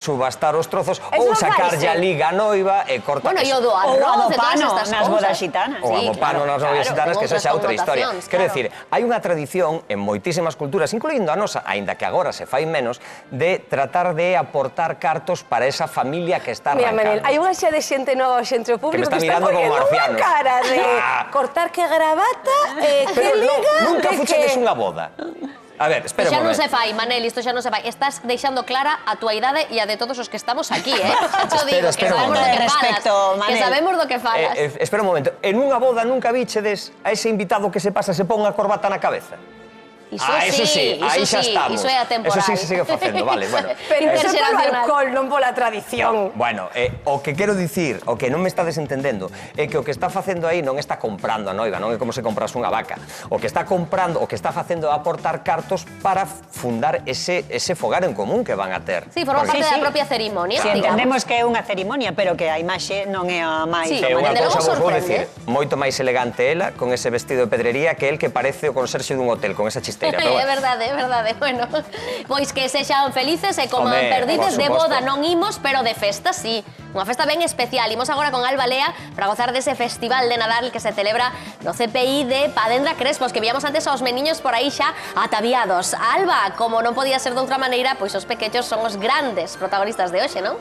subastar os trozos ou sacarlle a liga a noiva e cortar... Bueno, e o do arroz, de todas estas nas bodas xitanas. O abopano nas bodas xitanas, que esa xa é outra historia. Quero dicir, hai unha tradición en moitísimas culturas, incluindo a nosa, aínda que agora se fai menos, de tratar de aportar cartos para esa familia que está arrancando. Mira, Manel, hai unha xa de xente nova hoxe entre o público que me está mirando como marcianos. Unha cara de cortar que gravata, que liga... Nunca fuchedes unha boda. A ver, espera un momento. Xa non se fai, Manel, isto xa non se fai. Estás deixando clara a túa idade e a de todos os que estamos aquí, eh? Xa te digo, que sabemos do que falas. Que sabemos do que falas. Espera un momento. En unha boda nunca víchedes a ese invitado que se pasa se pon a corbata na cabeza? Iso sí, aí xa estamos. Iso é atemporal. Eso sí se sigue facendo, vale, bueno. Pero iso polo alcohol, non pola tradición. Bueno, o que quero dicir, o que non me está desentendendo, é que o que está facendo aí non está comprando a noiva, non é como se compras unha vaca. O que está comprando, o que está facendo é aportar cartos para fundar ese fogar en común que van a ter. Sí, forma parte da propia cerimonia. Si entendemos que é unha cerimonia, pero que a imaxe non é a máis... Sí, unha Manel, cousa vos vou sorprende. dicir, moito máis elegante ela, con ese vestido de pedrería, que el que parece o conserxe dun hotel, con esa chisteira. É verdade, é verdade. Bueno, pois que sexan felices e como perdides de boda non imos, pero de festa sí. Unha festa ben especial. Imos agora con Alba Lea para gozar dese festival de Nadal que se celebra no CPI de Padendra Crespos, que víamos antes aos meniños por aí xa ataviados. Alba, como non podía ser de outra maneira, pois os pequeños son os grandes protagonistas de hoxe, non?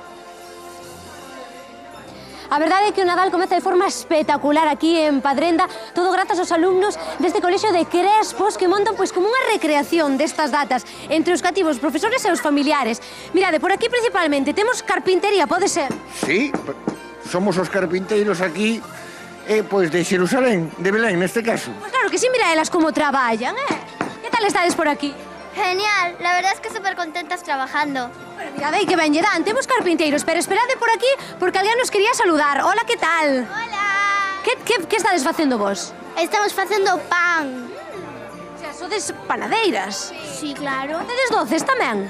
A verdade é que o Nadal comeza de forma espectacular aquí en Padrenda, todo grazas aos alumnos deste colexio de Crespos que montan pois como unha recreación destas datas entre os cativos, profesores e os familiares. Mirade, por aquí principalmente temos carpintería, pode ser? Sí, somos os carpinteiros aquí, pois de Xerusalén, de Belén neste caso. Pois claro que sí, mira elas como traballan, Que tal estades por aquí? Genial, la verdad es que súper contentas trabajando. Bueno, mirade aí que ben lle dan, temos carpinteiros, pero esperade por aquí porque alguén nos quería saludar. Hola, que tal? Hola. Que estades facendo vos? Estamos facendo pan. O sea, sodes panadeiras. Sí, claro. Facedes doces tamén?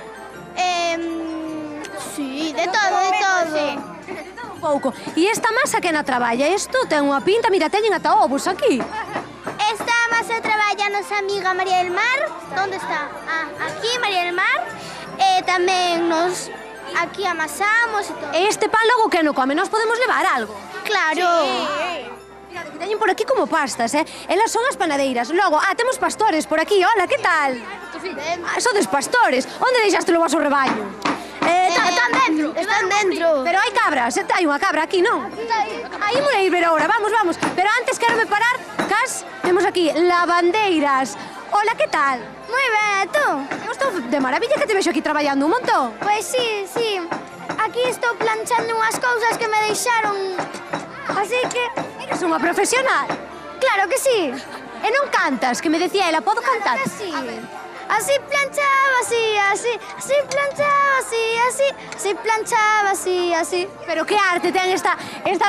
Sí, de todo, de todo. Un pouco. E esta masa que na traballa? Isto ten unha pinta, mira, teñen ata ovos aquí. Esta masa traballa nosa amiga María del Mar. ¿Dónde está? Ah, aquí, María del Mar. Tamén nos aquí amasamos e todo. E este pan logo que no come? Nos podemos levar algo? Claro. Mira, que teñen por aquí como pastas, Elas son as panadeiras. Logo, temos pastores por aquí. Hola, que tal? Sodes pastores. Onde deixaste o vosso rebaño? Están dentro. Están dentro. Pero hai cabras, hai unha cabra aquí, non? Aí imos a ir ver ahora, vamos. Pero antes quero parar, cas, temos aquí lavandeiras. Hola, que tal? Moi ben, tú? Eu estou de maravilla que te vexo aquí traballando un montón. Pois sí. Aquí estou planchando unhas cousas que me deixaron. Así que... Eres unha profesional. Claro que sí. E non cantas, que me decía ela, podo cantar? Claro que sí. Así planchaba, así planchaba, así planchaba, así. Pero que arte ten esta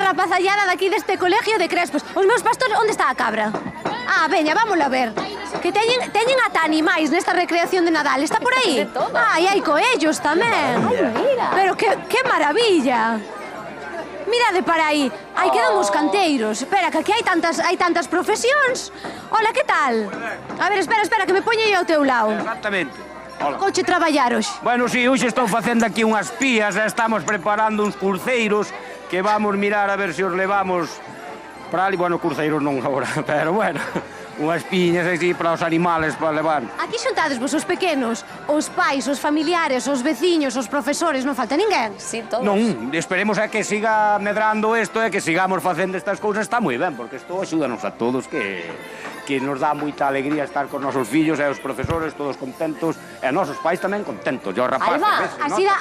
rapazallada daqui deste colegio de Crespos. Os meus pastores, onde está a cabra? Veña, vámola a ver. Que teñen ata animais nesta recreación de Nadal. Está por aí? E hai coellos tamén. Pero que maravilla. Mirade para aí. Aí quedan os canteiros. Espera, que aquí hai tantas profesións. Hola, que tal? A ver, espera, que me poño aí ao teu lado. Exactamente. Hola. Coche traballar hoxe. Bueno, si, hoxe estou facendo aquí unhas pías, estamos preparando uns cruceiros que vamos mirar a ver se os levamos para ali. Bueno, cruceiros non agora, pero bueno, unhas piñas así para os animales para levar. Aquí xuntades vos os pequenos, os pais, os familiares, os veciños, os profesores, non falta ninguén? Sí, todos. Non, esperemos a que siga medrando isto e que sigamos facendo estas cousas, está moi ben, porque isto axúdanos a todos, que nos dá moita alegría estar con nosos fillos e os profesores todos contentos e nosos pais tamén contentos. E os rapaces, Alba,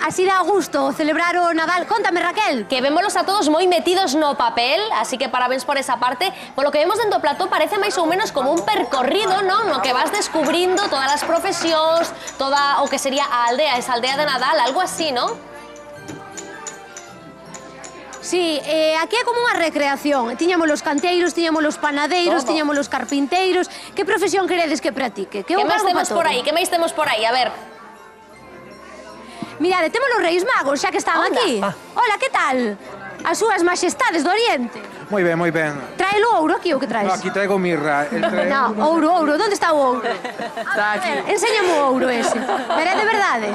así dá gusto celebrar o Nadal. Contame, Raquel. Que vémolos a todos moi metidos no papel, así que parabéns por esa parte. Polo que vemos dentro do plató parece máis ou menos como un percorrido, non? No que vas descubrindo todas as profesións, toda o que sería a aldea, esa aldea de Nadal, algo así, non? Sí, aquí é como unha recreación. Tiñamos os canteiros, tiñamos os panadeiros, tiñamos os carpinteiros. Que profesión queredes que practique? Que máis temos por aí? Que máis temos por aí? A ver. Mirade, temos os Reis Magos, xa que están aquí. Hola, que tal? As súas majestades do Oriente. Moi ben, moi ben. Traen trae o ouro aquí o que traes? No, aquí traigo mirra. No, ouro. Onde está o ouro? Está aquí. Enséñame o ouro ese. Pero é de verdade?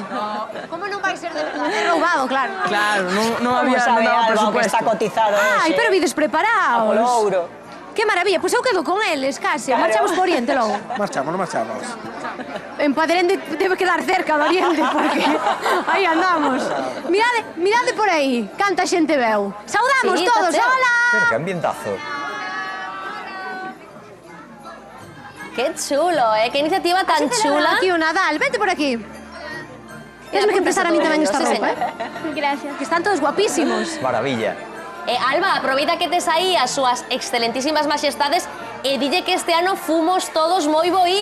Como non vai ser de verdade? É roubado, claro. Claro, non Como sabe Alba o que está cotizado Ai, hoxe? pero vides preparados. Polo ouro. Que maravilla, pois eu quedo con eles, case. Marchamos por Oriente logo. Marchamos. En Padrén debe quedar cerca do Oriente, porque aí andamos. Mirade por aí, canta xente veu. Saudamos Sí, todos, Tacheo. hola! Pero que ambientazo. Qué chulo, qué iniciativa tan chula. Aquí o Nadal, vente por aquí. Tienes que prestar a mí tamén esta Sí, roupa, señor. Gracias. Que están todos guapísimos. Maravilla. Alba, aproveita que tes aí as súas excelentísimas majestades e dille que este ano fomos todos moi boí.